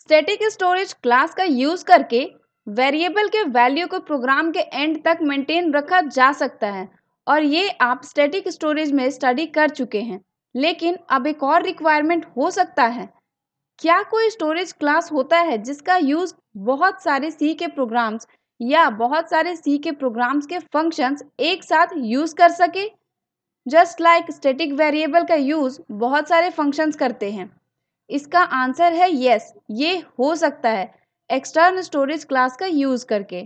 Static storage class का use करके variable के वैल्यू को प्रोग्राम के एंड तक मेंटेन रखा जा सकता है और ये आप स्टैटिक स्टोरेज में स्टडी कर चुके हैं। लेकिन अब एक और रिक्वायरमेंट हो सकता है। क्या कोई स्टोरेज क्लास होता है जिसका यूज बहुत सारे सी के प्रोग्राम्स या बहुत सारे सी के प्रोग्राम्स के फंक्शंस एक साथ यूज कर सके? जस्ट लाइक स्टैटिक वेरिएबल का यूज बहुत सारे फंक्शंस करते हैं। इसका आंसर है यस, ये हो सकता है एक्सटर्नल स्टोरेज क्लास का यूज करके।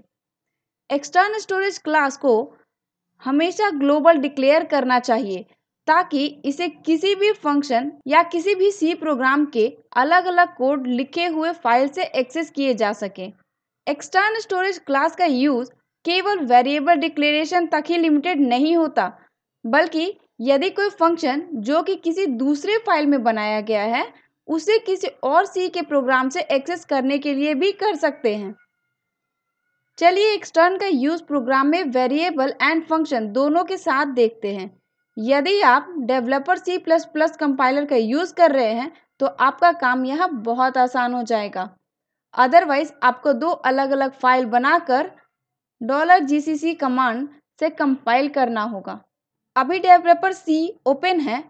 एक्सटर्नल स्टोरेज क्लास को हमेशा ग्लोबल डिक्लेयर करना चाहिए ताकि इसे किसी भी फंक्शन या किसी भी सी प्रोग्राम के अलग अलग कोड लिखे हुए फाइल से एक्सेस किए जा सके। एक्सटर्नल स्टोरेज क्लास का यूज केवल वेरिएबल डिक्लेरेशन तक ही लिमिटेड नहीं होता, बल्कि यदि कोई फंक्शन जो कि किसी दूसरे फाइल में बनाया गया है उसे किसी और सी के प्रोग्राम से एक्सेस करने के लिए भी कर सकते हैं। चलिए एक्सटर्न का यूज प्रोग्राम में वेरिएबल एंड फंक्शन दोनों के साथ देखते हैं। यदि आप developer C plus plus compiler का यूज कर रहे हैं तो आपका काम यहाँ बहुत आसान हो जाएगा। अदरवाइज आपको दो अलग अलग फाइल बनाकर $gcc कमांड से कंपाइल करना होगा। अभी डेवलपर सी ओपन है।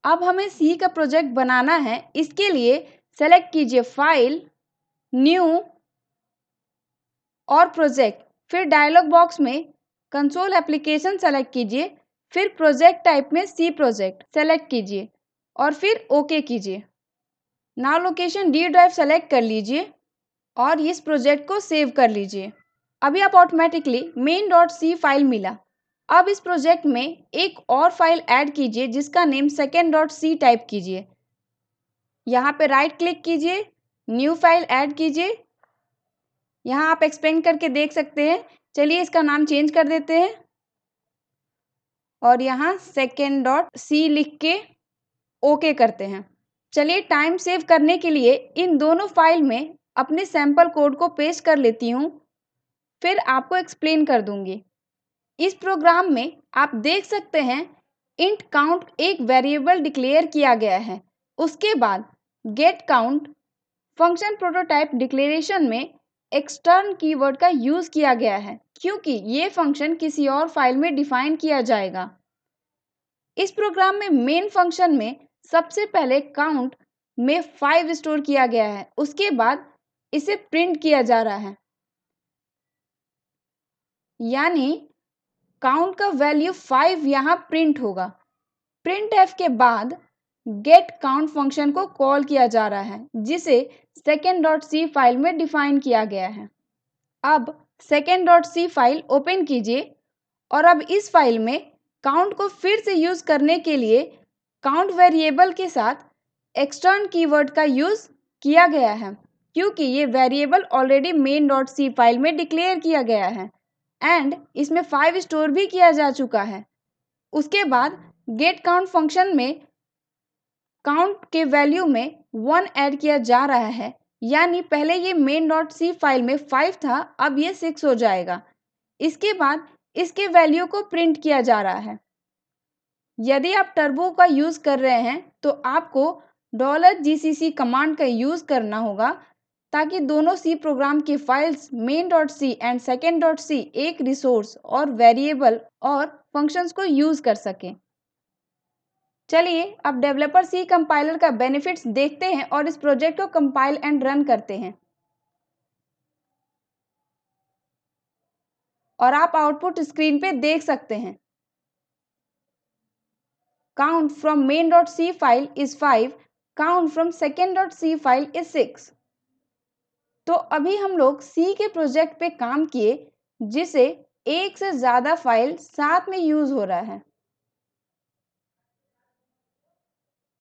अब हमें सी का प्रोजेक्ट बनाना है। इसके लिए सेलेक्ट कीजिए फाइल, न्यू और प्रोजेक्ट, फिर डायलॉग बॉक्स में कंसोल एप्लीकेशन सेलेक्ट कीजिए, फिर प्रोजेक्ट टाइप में सी प्रोजेक्ट सेलेक्ट कीजिए और फिर ओके कीजिए। Now location D drive select कर लीजिए और इस प्रोजेक्ट को सेव कर लीजिए। अभी आप ऑटोमेटिकली main.c फाइल मिला। अब इस प्रोजेक्ट में एक और फाइल ऐड कीजिए जिसका नेम second.c टाइप कीजिए। यहाँ पे राइट क्लिक कीजिए, न्यू फाइल ऐड कीजिए। यहाँ आप एक्सपेंड करके देख सकते हैं। चलिए इसका नाम चेंज कर देते हैं और यहाँ second.c लिख के ओके करते हैं। चलिए टाइम सेव करने के लिए इन दोनों फाइल में अपने सैंपल कोड को पेस्ट कर लेती हूँ, फिर आपको एक्सप्लेन कर दूंगी। इस प्रोग्राम में आप देख सकते हैं इंट काउंट एक वेरिएबल डिक्लेयर किया गया है। उसके बाद gate count function prototype declaration में एक्सटर्न कीवर्ड का यूज किया गया है क्योंकि ये फंक्शन किसी और फाइल में डिफाइन किया जाएगा। इस प्रोग्राम में मेन फंक्शन में सबसे पहले काउंट में 5 स्टोर किया गया है, उसके बाद इसे प्रिंट किया जा रहा है, यानी काउंट का वैल्यू 5 यहाँ प्रिंट होगा। प्रिंट एफ के बाद गेट काउंट फंक्शन को कॉल किया जा रहा है जिसे second.c फाइल में डिफाइन किया गया है। अब second.c फाइल ओपन कीजिए और अब इस फाइल में काउंट को फिर से यूज करने के लिए काउंट वेरिएबल के साथ एक्सटर्न कीवर्ड का यूज किया गया है क्योंकि ये वेरिएबल ऑलरेडी main.c फाइल में डिक्लेयर किया गया है एंड इसमें 5 स्टोर भी किया जा चुका है। उसके बाद गेट काउंट फंक्शन में काउंट के वैल्यू में 1 ऐड किया जा रहा है, यानी पहले ये main.c फाइल में 5 था, अब ये 6 हो जाएगा। इसके बाद इसके वैल्यू को प्रिंट किया जा रहा है। यदि आप टर्बो का यूज कर रहे हैं तो आपको $gcc कमांड का यूज करना होगा ताकि दोनों सी प्रोग्राम की फाइल्स main.c एंड second.c एक रिसोर्स और वेरिएबल और फंक्शंस को यूज कर सकें। चलिए अब डेवलपर सी कंपाइलर का बेनिफिट्स देखते हैं और इस प्रोजेक्ट को कंपाइल एंड रन करते हैं और आप आउटपुट स्क्रीन पे देख सकते हैं। Count from main.c file is 5, count from second.c file is 6। तो अभी हम लोग सी के प्रोजेक्ट पे काम किए जिसे एक से ज़्यादा फाइल साथ में यूज हो रहा है।